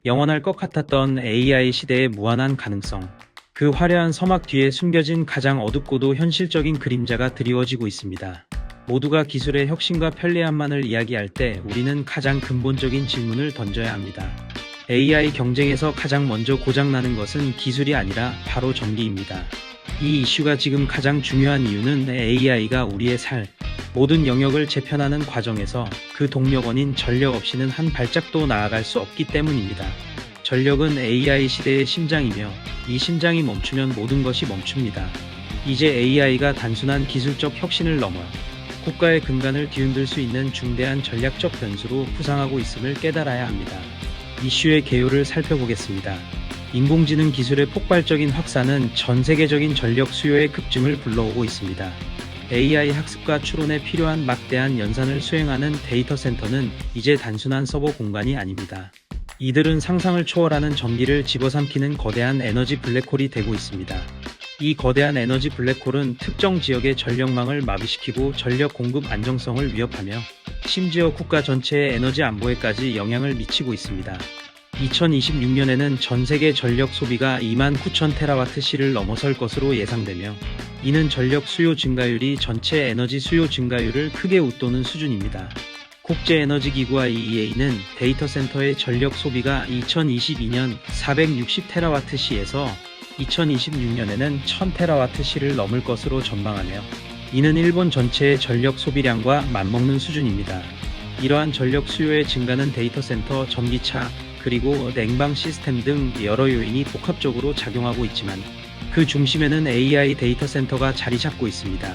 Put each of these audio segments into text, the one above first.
영원할 것 같았던 AI 시대의 무한한 가능성. 그 화려한 서막 뒤에 숨겨진 가장 어둡고도 현실적인 그림자가 드리워지고 있습니다. 모두가 기술의 혁신과 편리함만을 이야기할 때 우리는 가장 근본적인 질문을 던져야 합니다. AI 경쟁에서 가장 먼저 고장나는 것은 기술이 아니라 바로 전기입니다. 이 이슈가 지금 가장 중요한 이유는 AI가 우리의 모든 영역을 재편하는 과정에서 그 동력원인 전력 없이는 한 발짝도 나아갈 수 없기 때문입니다. 전력은 AI 시대의 심장이며 이 심장이 멈추면 모든 것이 멈춥니다. 이제 AI가 단순한 기술적 혁신을 넘어 국가의 근간을 뒤흔들 수 있는 중대한 전략적 변수로 부상하고 있음을 깨달아야 합니다. 이슈의 개요를 살펴보겠습니다. 인공지능 기술의 폭발적인 확산은 전 세계적인 전력 수요의 급증을 불러오고 있습니다. AI 학습과 추론에 필요한 막대한 연산을 수행하는 데이터 센터는 이제 단순한 서버 공간이 아닙니다. 이들은 상상을 초월하는 전기를 집어삼키는 거대한 에너지 블랙홀이 되고 있습니다. 이 거대한 에너지 블랙홀은 특정 지역의 전력망을 마비시키고 전력 공급 안정성을 위협하며 심지어 국가 전체의 에너지 안보에까지 영향을 미치고 있습니다. 2026년에는 전 세계 전력 소비가 29,000TWh를 넘어설 것으로 예상되며 이는 전력 수요 증가율이 전체 에너지 수요 증가율을 크게 웃도는 수준입니다. 국제에너지기구와 EEA는 데이터 센터의 전력 소비가 2022년 460TWh에서 2026년에는 1000TWh를 넘을 것으로 전망하며 이는 일본 전체의 전력 소비량과 맞먹는 수준입니다. 이러한 전력 수요의 증가는 데이터 센터, 전기차, 그리고 냉방 시스템 등 여러 요인이 복합적으로 작용하고 있지만 그 중심에는 AI 데이터 센터가 자리 잡고 있습니다.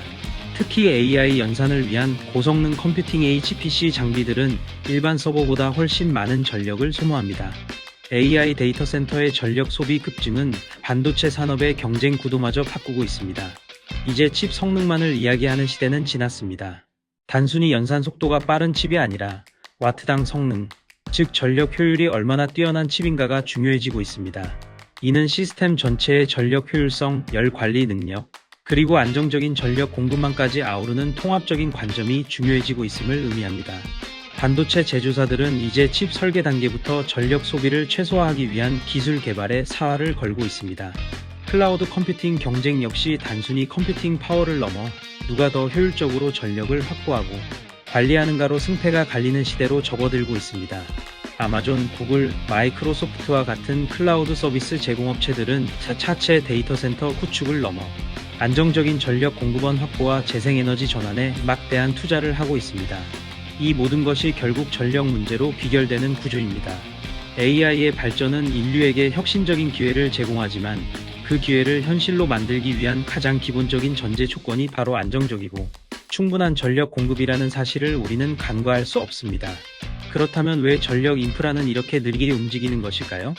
특히 AI 연산을 위한 고성능 컴퓨팅 HPC 장비들은 일반 서버보다 훨씬 많은 전력을 소모합니다. AI 데이터 센터의 전력 소비 급증은 반도체 산업의 경쟁 구도마저 바꾸고 있습니다. 이제 칩 성능만을 이야기하는 시대는 지났습니다. 단순히 연산 속도가 빠른 칩이 아니라 와트당 성능, 즉 전력 효율이 얼마나 뛰어난 칩인가가 중요해지고 있습니다. 이는 시스템 전체의 전력 효율성, 열 관리 능력, 그리고 안정적인 전력 공급망까지 아우르는 통합적인 관점이 중요해지고 있음을 의미합니다. 반도체 제조사들은 이제 칩 설계 단계부터 전력 소비를 최소화하기 위한 기술 개발에 사활을 걸고 있습니다. 클라우드 컴퓨팅 경쟁 역시 단순히 컴퓨팅 파워를 넘어 누가 더 효율적으로 전력을 확보하고 관리하는가로 승패가 갈리는 시대로 접어들고 있습니다. 아마존, 구글, 마이크로소프트와 같은 클라우드 서비스 제공업체들은 차체 데이터 센터 구축을 넘어 안정적인 전력 공급원 확보와 재생에너지 전환에 막대한 투자를 하고 있습니다. 이 모든 것이 결국 전력 문제로 귀결되는 구조입니다. AI의 발전은 인류에게 혁신적인 기회를 제공하지만 그 기회를 현실로 만들기 위한 가장 기본적인 전제 조건이 바로 안정적이고 충분한 전력 공급이라는 사실을 우리는 간과할 수 없습니다. 그렇다면 왜 전력 인프라는 이렇게 느리게 움직이는 것일까요?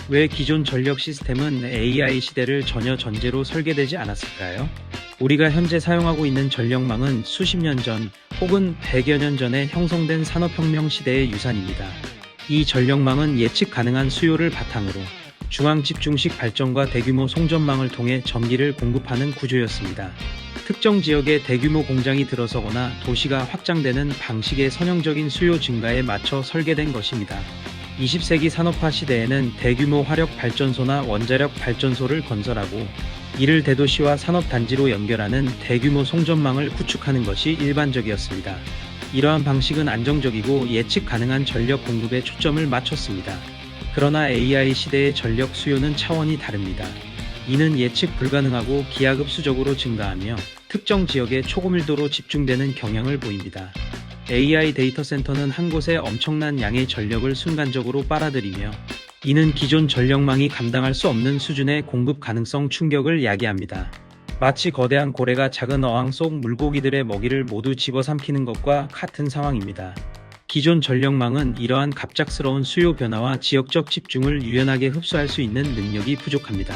왜 기존 전력 시스템은 AI 시대를 전혀 전제로 설계되지 않았을까요? 우리가 현재 사용하고 있는 전력망은 수십 년 전 혹은 100여 년 전에 형성된 산업혁명 시대의 유산입니다. 이 전력망은 예측 가능한 수요를 바탕으로 중앙 집중식 발전과 대규모 송전망을 통해 전기를 공급하는 구조였습니다. 특정 지역에 대규모 공장이 들어서거나 도시가 확장되는 방식의 선형적인 수요 증가에 맞춰 설계된 것입니다. 20세기 산업화 시대에는 대규모 화력 발전소나 원자력 발전소를 건설하고 이를 대도시와 산업단지로 연결하는 대규모 송전망을 구축하는 것이 일반적이었습니다. 이러한 방식은 안정적이고 예측 가능한 전력 공급에 초점을 맞췄습니다. 그러나 AI 시대의 전력 수요는 차원이 다릅니다. 이는 예측 불가능하고 기하급수적으로 증가하며 특정 지역에 초고밀도로 집중되는 경향을 보입니다. AI 데이터 센터는 한 곳에 엄청난 양의 전력을 순간적으로 빨아들이며 이는 기존 전력망이 감당할 수 없는 수준의 공급 가능성 충격을 야기합니다. 마치 거대한 고래가 작은 어항 속 물고기들의 먹이를 모두 집어삼키는 것과 같은 상황입니다. 기존 전력망은 이러한 갑작스러운 수요 변화와 지역적 집중을 유연하게 흡수할 수 있는 능력이 부족합니다.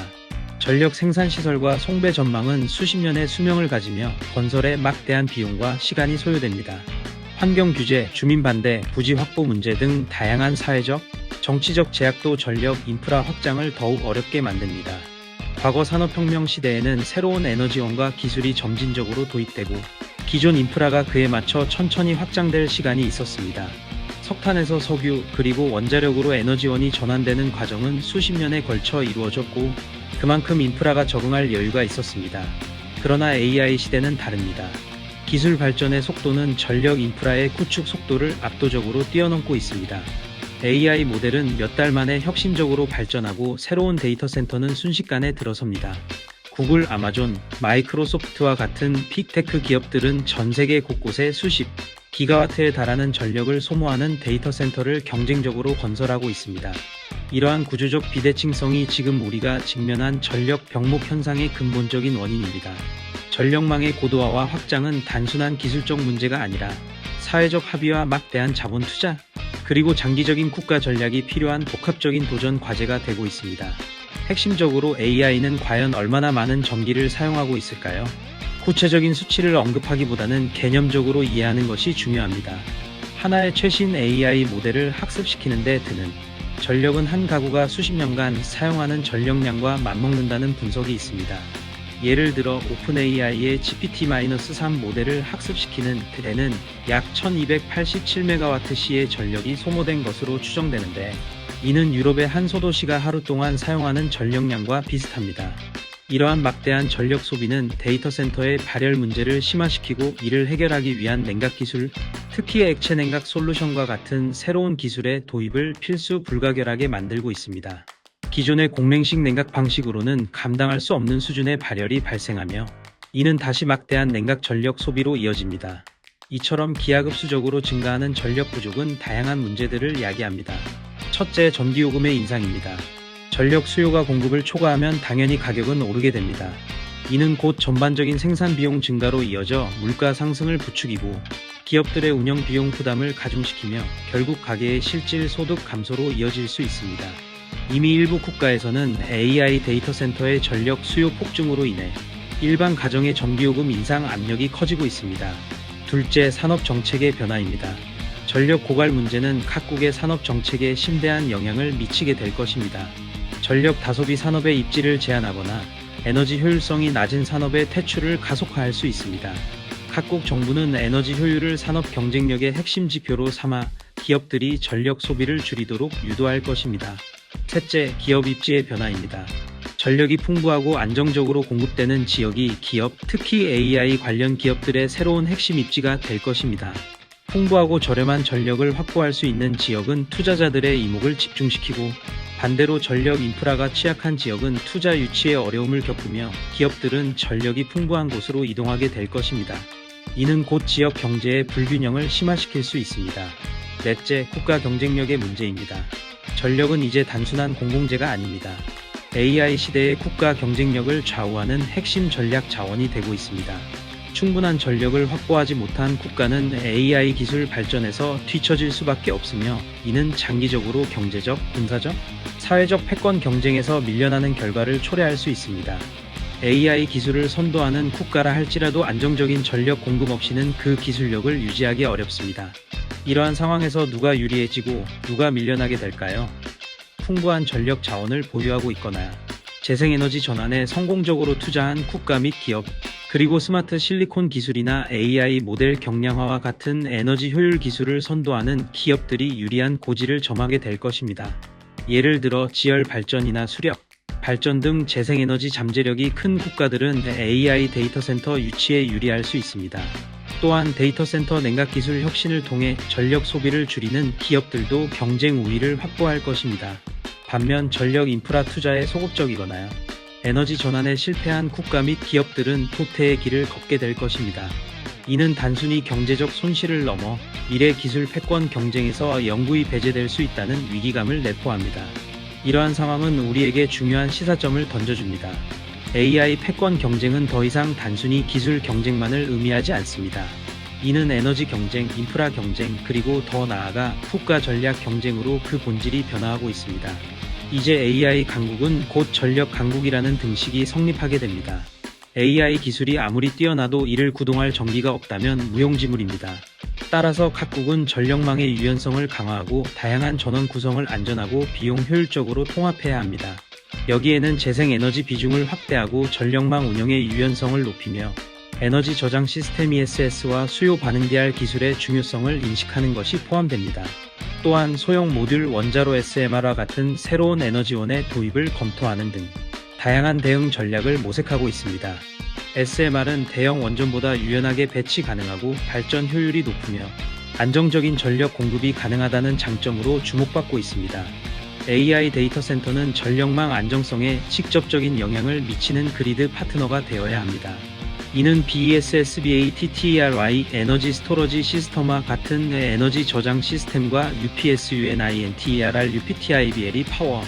전력 생산시설과 송배 전망은 수십 년의 수명을 가지며 건설에 막대한 비용과 시간이 소요됩니다. 환경 규제, 주민 반대, 부지 확보 문제 등 다양한 사회적, 정치적 제약도 전력 인프라 확장을 더욱 어렵게 만듭니다. 과거 산업혁명 시대에는 새로운 에너지원과 기술이 점진적으로 도입되고 기존 인프라가 그에 맞춰 천천히 확장될 시간이 있었습니다. 석탄에서 석유, 그리고 원자력으로 에너지원이 전환되는 과정은 수십 년에 걸쳐 이루어졌고, 그만큼 인프라가 적응할 여유가 있었습니다. 그러나 AI 시대는 다릅니다. 기술 발전의 속도는 전력 인프라의 구축 속도를 압도적으로 뛰어넘고 있습니다. AI 모델은 몇 달 만에 혁신적으로 발전하고 새로운 데이터 센터는 순식간에 들어섭니다. 구글, 아마존, 마이크로소프트와 같은 빅테크 기업들은 전 세계 곳곳에 수십 기가와트에 달하는 전력을 소모하는 데이터 센터를 경쟁적으로 건설하고 있습니다. 이러한 구조적 비대칭성이 지금 우리가 직면한 전력 병목 현상의 근본적인 원인입니다. 전력망의 고도화와 확장은 단순한 기술적 문제가 아니라 사회적 합의와 막대한 자본 투자, 그리고 장기적인 국가 전략이 필요한 복합적인 도전 과제가 되고 있습니다. 핵심적으로 AI는 과연 얼마나 많은 전기를 사용하고 있을까요? 구체적인 수치를 언급하기보다는 개념적으로 이해하는 것이 중요합니다. 하나의 최신 AI 모델을 학습시키는 데 드는 전력은 한 가구가 수십 년간 사용하는 전력량과 맞먹는다는 분석이 있습니다. 예를 들어 오픈AI의 GPT-3 모델을 학습시키는 데는 약 1287MWh의 전력이 소모된 것으로 추정되는데, 이는 유럽의 한 소도시가 하루 동안 사용하는 전력량과 비슷합니다. 이러한 막대한 전력 소비는 데이터 센터의 발열 문제를 심화시키고, 이를 해결하기 위한 냉각 기술, 특히 액체 냉각 솔루션과 같은 새로운 기술의 도입을 필수 불가결하게 만들고 있습니다. 기존의 공랭식 냉각 방식으로는 감당할 수 없는 수준의 발열이 발생하며, 이는 다시 막대한 냉각 전력 소비로 이어집니다. 이처럼 기하급수적으로 증가하는 전력 부족은 다양한 문제들을 야기합니다. 첫째, 전기요금의 인상입니다. 전력 수요가 공급을 초과하면 당연히 가격은 오르게 됩니다. 이는 곧 전반적인 생산 비용 증가로 이어져 물가 상승을 부추기고, 기업들의 운영 비용 부담을 가중시키며 결국 가계의 실질 소득 감소로 이어질 수 있습니다. 이미 일부 국가에서는 AI 데이터 센터의 전력 수요 폭증으로 인해 일반 가정의 전기요금 인상 압력이 커지고 있습니다. 둘째, 산업 정책의 변화입니다. 전력 고갈 문제는 각국의 산업 정책에 심대한 영향을 미치게 될 것입니다. 전력 다소비 산업의 입지를 제한하거나 에너지 효율성이 낮은 산업의 퇴출을 가속화할 수 있습니다. 각국 정부는 에너지 효율을 산업 경쟁력의 핵심 지표로 삼아 기업들이 전력 소비를 줄이도록 유도할 것입니다. 셋째, 기업 입지의 변화입니다. 전력이 풍부하고 안정적으로 공급되는 지역이 기업, 특히 AI 관련 기업들의 새로운 핵심 입지가 될 것입니다. 풍부하고 저렴한 전력을 확보할 수 있는 지역은 투자자들의 이목을 집중시키고, 반대로 전력 인프라가 취약한 지역은 투자 유치에 어려움을 겪으며 기업들은 전력이 풍부한 곳으로 이동하게 될 것입니다. 이는 곧 지역 경제의 불균형을 심화시킬 수 있습니다. 넷째, 국가 경쟁력의 문제입니다. 전력은 이제 단순한 공공재가 아닙니다. AI 시대의 국가 경쟁력을 좌우하는 핵심 전략 자원이 되고 있습니다. 충분한 전력을 확보하지 못한 국가는 AI 기술 발전에서 뒤처질 수밖에 없으며, 이는 장기적으로 경제적, 군사적, 사회적 패권 경쟁에서 밀려나는 결과를 초래할 수 있습니다. AI 기술을 선도하는 국가라 할지라도 안정적인 전력 공급 없이는 그 기술력을 유지하기 어렵습니다. 이러한 상황에서 누가 유리해지고 누가 밀려나게 될까요? 풍부한 전력 자원을 보유하고 있거나 재생에너지 전환에 성공적으로 투자한 국가 및 기업, 그리고 스마트 실리콘 기술이나 AI 모델 경량화와 같은 에너지 효율 기술을 선도하는 기업들이 유리한 고지를 점하게 될 것입니다. 예를 들어 지열 발전이나 수력 발전 등 재생에너지 잠재력이 큰 국가들은 AI 데이터 센터 유치에 유리할 수 있습니다. 또한 데이터 센터 냉각 기술 혁신을 통해 전력 소비를 줄이는 기업들도 경쟁 우위를 확보할 것입니다. 반면 전력 인프라 투자에 소극적이거나 에너지 전환에 실패한 국가 및 기업들은 도태의 길을 걷게 될 것입니다. 이는 단순히 경제적 손실을 넘어 미래 기술 패권 경쟁에서 영구히 배제될 수 있다는 위기감을 내포합니다. 이러한 상황은 우리에게 중요한 시사점을 던져줍니다. AI 패권 경쟁은 더 이상 단순히 기술 경쟁만을 의미하지 않습니다. 이는 에너지 경쟁, 인프라 경쟁, 그리고 더 나아가 국가 전략 경쟁으로 그 본질이 변화하고 있습니다. 이제 AI 강국은 곧 전력 강국이라는 등식이 성립하게 됩니다. AI 기술이 아무리 뛰어나도 이를 구동할 전기가 없다면 무용지물입니다. 따라서 각국은 전력망의 유연성을 강화하고 다양한 전원 구성을 안전하고 비용 효율적으로 통합해야 합니다. 여기에는 재생에너지 비중을 확대하고 전력망 운영의 유연성을 높이며 에너지 저장 시스템 ESS와 수요 반응 DR 기술의 중요성을 인식하는 것이 포함됩니다. 또한 소형 모듈 원자로 SMR과 같은 새로운 에너지원의 도입을 검토하는 등 다양한 대응 전략을 모색하고 있습니다. SMR은 대형 원전보다 유연하게 배치 가능하고 발전 효율이 높으며 안정적인 전력 공급이 가능하다는 장점으로 주목받고 있습니다. AI 데이터 센터는 전력망 안정성에 직접적인 영향을 미치는 그리드 파트너가 되어야 합니다. 이는 BESS-BATTERY 에너지 스토러지 시스템과 같은 에너지 저장 시스템과 UPS-UNINTERR UPTIBL이 파워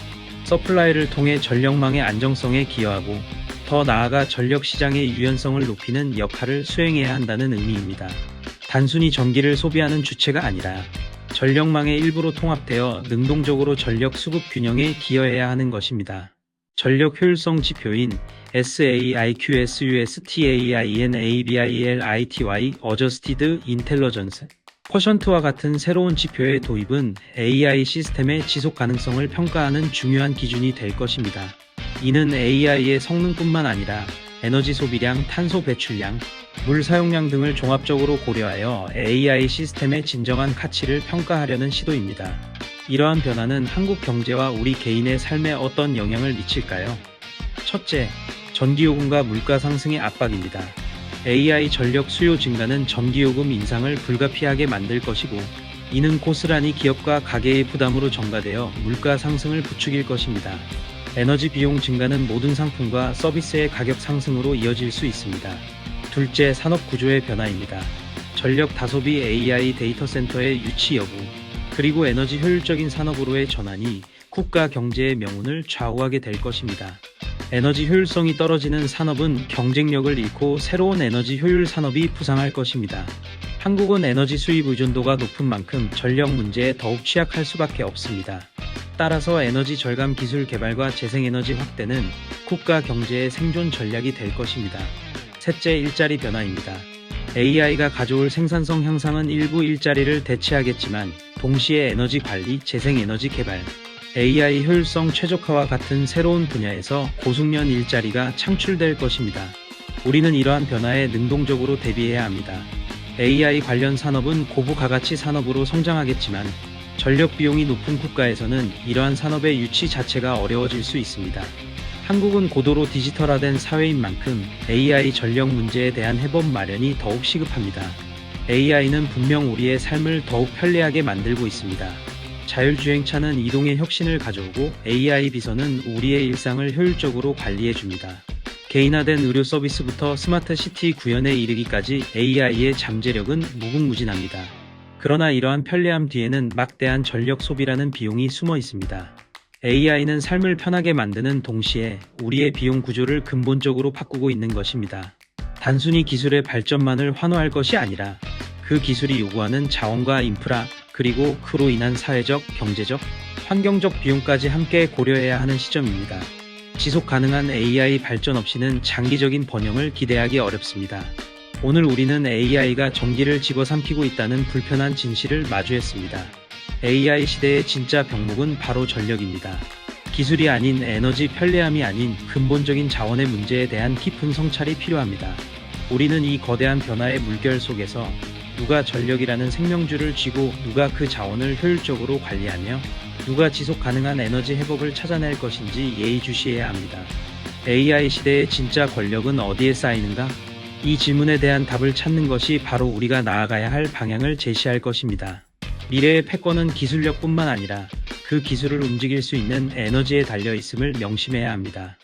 서플라이를 통해 전력망의 안정성에 기여하고 더 나아가 전력 시장의 유연성을 높이는 역할을 수행해야 한다는 의미입니다. 단순히 전기를 소비하는 주체가 아니라 전력망의 일부로 통합되어 능동적으로 전력 수급 균형에 기여해야 하는 것입니다. 전력 효율성 지표인 SAIQSUSTAINABILITY Adjusted Intelligence 쿼션트와 같은 새로운 지표의 도입은 AI 시스템의 지속 가능성을 평가하는 중요한 기준이 될 것입니다. 이는 AI의 성능뿐만 아니라 에너지 소비량, 탄소 배출량, 물 사용량 등을 종합적으로 고려하여 AI 시스템의 진정한 가치를 평가하려는 시도입니다. 이러한 변화는 한국 경제와 우리 개인의 삶에 어떤 영향을 미칠까요? 첫째, 전기요금과 물가 상승의 압박입니다. AI 전력 수요 증가는 전기요금 인상을 불가피하게 만들 것이고, 이는 고스란히 기업과 가계의 부담으로 전가되어 물가 상승을 부추길 것입니다. 에너지 비용 증가는 모든 상품과 서비스의 가격 상승으로 이어질 수 있습니다. 둘째, 산업 구조의 변화입니다. 전력 다소비 AI 데이터 센터의 유치 여부, 그리고 에너지 효율적인 산업으로의 전환이 국가 경제의 명운을 좌우하게 될 것입니다. 에너지 효율성이 떨어지는 산업은 경쟁력을 잃고 새로운 에너지 효율 산업이 부상할 것입니다. 한국은 에너지 수입 의존도가 높은 만큼 전력 문제에 더욱 취약할 수밖에 없습니다. 따라서 에너지 절감 기술 개발과 재생에너지 확대는 국가 경제의 생존 전략이 될 것입니다. 셋째, 일자리 변화입니다. AI가 가져올 생산성 향상은 일부 일자리를 대체하겠지만 동시에 에너지 관리, 재생에너지 개발, AI 효율성 최적화와 같은 새로운 분야에서 고숙련 일자리가 창출될 것입니다. 우리는 이러한 변화에 능동적으로 대비해야 합니다. AI 관련 산업은 고부가가치 산업으로 성장하겠지만 전력 비용이 높은 국가에서는 이러한 산업의 유치 자체가 어려워질 수 있습니다. 한국은 고도로 디지털화된 사회인 만큼 AI 전력 문제에 대한 해법 마련이 더욱 시급합니다. AI는 분명 우리의 삶을 더욱 편리하게 만들고 있습니다. 자율주행차는 이동의 혁신을 가져오고 AI 비서는 우리의 일상을 효율적으로 관리해줍니다. 개인화된 의료 서비스부터 스마트 시티 구현에 이르기까지 AI의 잠재력은 무궁무진합니다. 그러나 이러한 편리함 뒤에는 막대한 전력 소비라는 비용이 숨어 있습니다. AI는 삶을 편하게 만드는 동시에 우리의 비용 구조를 근본적으로 바꾸고 있는 것입니다. 단순히 기술의 발전만을 환호할 것이 아니라 그 기술이 요구하는 자원과 인프라, 그리고 그로 인한 사회적, 경제적, 환경적 비용까지 함께 고려해야 하는 시점입니다. 지속 가능한 AI 발전 없이는 장기적인 번영을 기대하기 어렵습니다. 오늘 우리는 AI가 전기를 집어삼키고 있다는 불편한 진실을 마주했습니다. AI 시대의 진짜 병목은 바로 전력입니다. 기술이 아닌 에너지 편리함이 아닌 근본적인 자원의 문제에 대한 깊은 성찰이 필요합니다. 우리는 이 거대한 변화의 물결 속에서 누가 전력이라는 생명줄을 쥐고 누가 그 자원을 효율적으로 관리하며 누가 지속 가능한 에너지 회복을 찾아낼 것인지 예의주시해야 합니다. AI 시대의 진짜 권력은 어디에 쌓이는가? 이 질문에 대한 답을 찾는 것이 바로 우리가 나아가야 할 방향을 제시할 것입니다. 미래의 패권은 기술력뿐만 아니라 그 기술을 움직일 수 있는 에너지에 달려 있음을 명심해야 합니다.